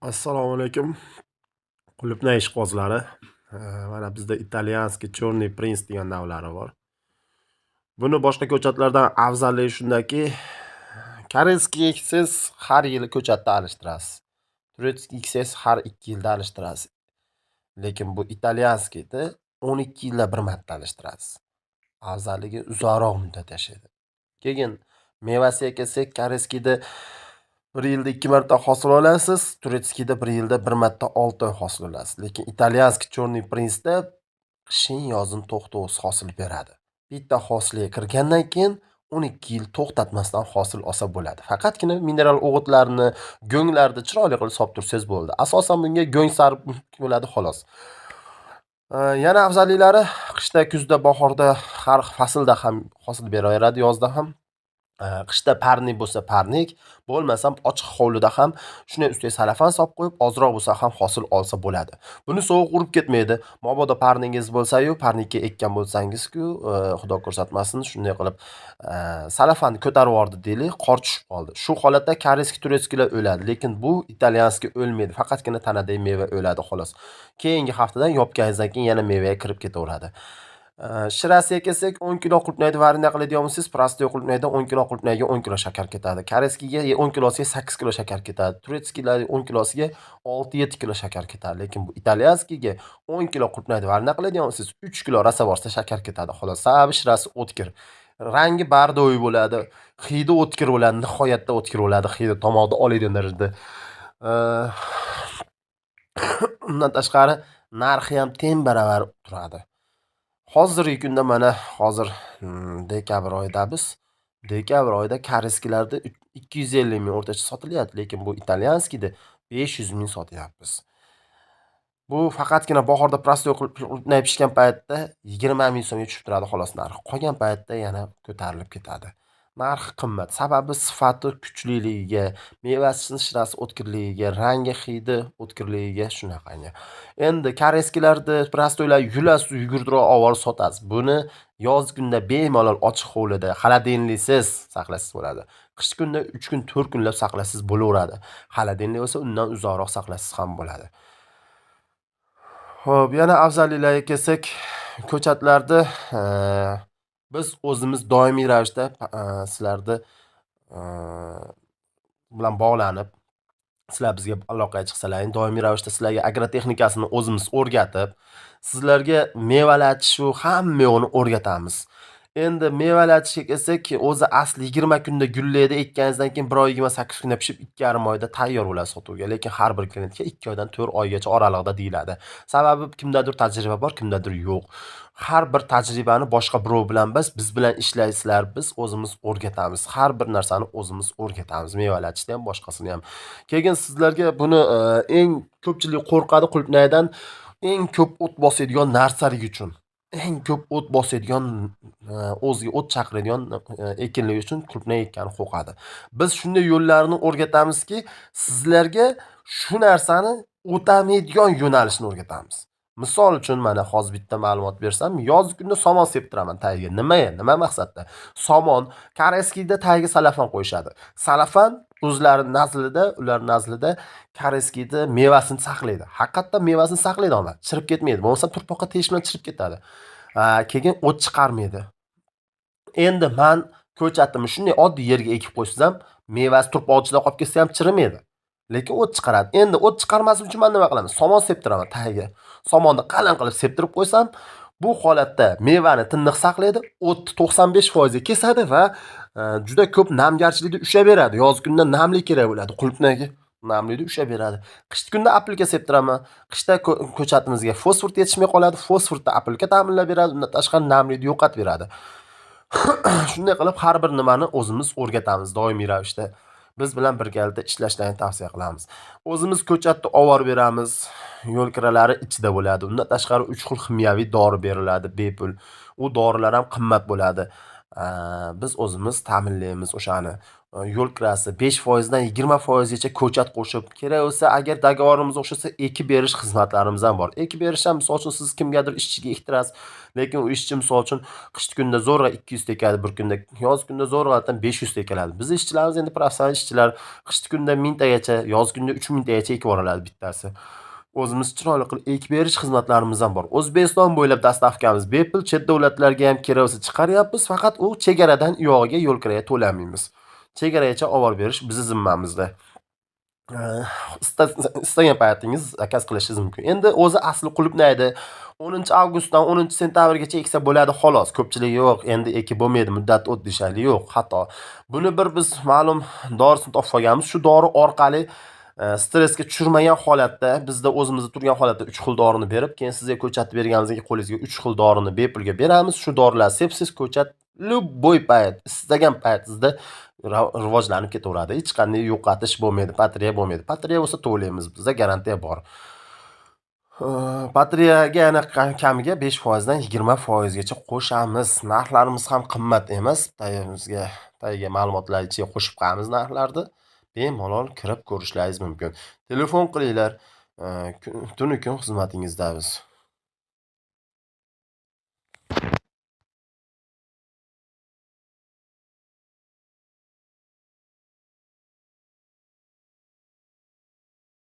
Assalomu alaykum. Qulupnay ishqibozlari. Mana bizda italyanskiy Chorniy Prins degan navlari bor. Buni boshqa ko'chatlardan afzalligi shundaki, koreyskiy eksangiz har yili ko'chatni alishtirasiz. Turetskiy eksangiz har 2 yilda alishtirasiz. Lekin bu italyanskiyni 12 yilda bir marta alishtirasiz. Afzalligi uzoqroq muddat yashaydi. Keyin mevasiga kelsak, koreyskiyda 1 yilda 2 marta hosil olasiz, turetskiyda 1 yilda 1 marta 6 oy hosil olasiz. Lekin italyanskiy Chorniy Prinsda qishin yozin to'xtovsiz hosil beradi. Bitta hosilga kirgandan keyin 12 yil to'xtatmasdan hosil olsa bo'ladi. Faqatgina mineral o'g'itlarni, go'nglarni chiroyli qilib solib tursangiz bo'ldi. Asosan bunga go'ng sarf bo'ladi xolos. Yana afzalliklari qishda, kuzda, bahorda har faslda ham hosil beraveradi, yozda ham. Qishda parnik bo'lsa parnik, bo'lmasam ochiq hovlida ham shunday ustiga salafan solib qo'yib, ozroq bo'lsa ham hosil olsa bo'ladi. Buni sovuq urib ketmaydi. Mabodo parningiz bo'lsa-yu, parnikka ekkan bo'lsangiz-ku, xudo ko'rsatmasin, shunday qilib salafanni ko'tarib yubordi deylik, qor tushib qoldi. Shu holatda koreyskiy, turetskiylar o'ladi, lekin bu italyanskiy o'lmaydi. Faqatgina tanadagi meva o'ladi xolos. Keyingi haftadan yopganingizdan keyin yana mevaga kirib ketaveradi. Shirasiga kelsak, 10 kilo qulupnayni varina qiladigan bo'lsangiz, prostoy qulupnaydan 10 kilo qulupnayga 10 kilo shakar ketadi. Koreyskiyga 10 kilosiga 8 kilo shakar ketadi. Turetskiylar 10 kilosiga 6-7 kilo shakar ketadi. Lekin bu italyanskiyga 10 kilo qulupnayni varina qiladigan bo'lsangiz, 3 kilo rasavorsa shakar ketadi. Xolos, sababi shirasi o'tkir. Rangi bardo'y bo'ladi, hidi o'tkir bo'ladi, nihoyatda o'tkir bo'ladi, hidi tomoqni oladigan darajada. Undan tashqari narxi ham teng baravar turadi. Hozirgi kunda mana hozir dekabr oyidamiz. Dekabr oyida koreyskiylarda 250 ming o'rtacha sotilyapti, lekin bu italyanskiyda 500 ming sotyapmiz. Bu faqatgina bahorda prostoy qulupnay pishgan paytda 20 ming so'mga tushib turadi xolos narxi. Qolgan paytda yana ko'tarilib ketadi. Narxi qimmat. Sababi sifati kuchliligiga, mevasi shirasi o'tkirligiga, rangi, hidi o'tkirligiga shunaqangi. Endi koreyskiylarda prostoylar yugurdiroq olib sotasiz. Buni yoz kunda bemalol ochiq hovlida, xolodilniksiz saqlasangiz bo'ladi. Qish kunda 3 kun, 4 kunlab saqlasangiz bo'laveradi. Xolodilnik bo'lsa, undan uzoqroq saqlasangiz ham bo'ladi. Xo'p, yana afzalliklarga kelsak, ko'chatlarni biz o'zimiz doimiy ravishda sizlarni bilan bog'lanib, sizlar bizga aloqaga chiqsalaring, doimiy ravishda sizlarga agrotexnikasini o'zimiz o'rgatib, sizlarga mevalatish va hamma yo'g'ini o'rgatamiz. Endi mevalatishga kelsak, o'zi asli 20 kunda gullaydi, ekkaningizdan keyin 1 oy 28 kunda pishib, 2,5 oyda tayyor bo'ladi sotuvga. Lekin har bir klientga 2 oydan 4 oygacha oralig'ida deyiladi. Sababi kimdadir tajriba bor, kimdadir yo'q. Har bir tajribani boshqa birov bilan biz bilan ishlaysizlar, biz o'zimiz o'rgatamiz. Har bir narsani o'zimiz o'rgatamiz, mevalatishni ham, boshqasini ham. Keyin sizlarga buni eng ko'pchilik qo'rqadi qulupnaydan, eng ko'p o't bosadigan narsalik uchun. Eng ko'p o't bosadigan, o'ziga o't chaqiradigan ekinlik uchun qulupnay ekkani qo'rqadi. Biz shunday yo'llarni o'rgatamizki, sizlarga shu narsani o'tamaydigan yo'nalishni o'rgatamiz. Misol uchun mana hozir bitta ma'lumot bersam, yoz kunda somon septiraman tagiga. Nima maqsadda? Somon koreyskiyda tagiga salafan qo'yishadi. Salafan ular nazlida koreyskiyda mevasini saqlaydi. Haqiqatdan mevasini saqlaydi ona, chirib ketmaydi. Bo'lmasa turpoqqa tegish bilan chirib ketadi. Keyin o't chiqarmaydi. Endi men ko'chatimni shunday oddiy yerga ekib qo'ysam ham, mevasi turpoq ichida qolib ketsa ham chirimaydi. Lekin o't chiqaradi. Endi o't chiqarmasin uchun men nima qilaman? Somon septiraman tagiga. Somonni qalin qilib septirib qo'ysam, bu holatda mevani tiniq saqlaydi, o'tni 95% ga kesadi va juda ko'p namgarchilikda ushlab beradi. Yoz kunda namlik kerak bo'ladi qulupnayga. Namlikda ushlab beradi. Qish kunda apelka septiraman. Qishda ko'chatimizga fosfor yetishmay qoladi. Fosforda apelka ta'minlab beradi. Undan tashqari namlikni yo'qotib beradi. Shunday qilib har bir nimani o'zimiz o'rgatamiz doimiy ravishda. Biz bilan birgalikda ishlashlarni tavsiya qilamiz. O'zimiz ko'chatni olib beramiz. Yo'l kiralari ichida bo'ladi. Undan tashqari 3 xil kimyoviy dori beriladi bepul. U dorilar ham qimmat bo'ladi. biz o'zimiz ta'minlaymiz o'shani. Yo'l kirasi 5% dan 20% gacha ko'chat qo'shib, kerak bo'lsa agar dogovorimiz o'xshasa ekib berish xizmatlarimiz ham bor. Ekib berish ham misol uchun siz kimgadir ishchiga ektirasiz, lekin u ishchi misol uchun qishki kunda zo'rg'a 200 tekadi, bir kunda, yoz kunda zo'rg'adan 500 tekaladi. Bizning ishchilarimiz endi professional ishchilar, qishki kunda 1000 tagacha, yoz kunda 3000 tagacha ekib yuboradi bittasi. O'zimiz chiroyli qilib ekib berish xizmatlarimiz ham bor. O'zbekiston bo'ylab dastavkamiz bepul, chet davlatlarga ham kerak bo'lsa chiqaryapmiz, faqat u chegaradan uyog'iga yo'l kiraga to'lamaymiz. Chegaragacha olib berish bizning zimmamizda. Istagan paytingiz zakaz qilishingiz mumkin. Endi o'zi asli qulupnaydi 10-avgustdan 10-sentabrgacha eksa bo'ladi xolos. Ko'pchilik yo'q, endi ekib bo'lmaydi, muddat o'tdi deyishadi. Yo'q, xato. Buni biz ma'lum dorisini topib olganmiz. Shu dori orqali stressga tushirmagan holatda, bizda o'zimizda turgan holatda 3 xil dorini berib, keyin sizga ko'chatni berganimizdan keyin qo'lingizga 3 xil dorini bepulga beramiz. Shu dorilar sepsiz ko'chat любой payt, istagan paytingizda rivojlanib ketaveradi. Hech qanday yo'qotish bo'lmaydi, batareya bo'lmaydi. Batareya bo'lsa to'laymiz, bizda garantiya bor. Batareyaga yana kamiga 5% dan 20% gacha qo'shamiz. Narxlarimiz ham qimmat emas. Tagiga ma'lumotlar ichiga qo'shib qo'yamiz narxlarni. Bemalol kirib ko'rishlaringiz mumkin. Telefon qilinglar. Tunu kun xizmatingizdamiz.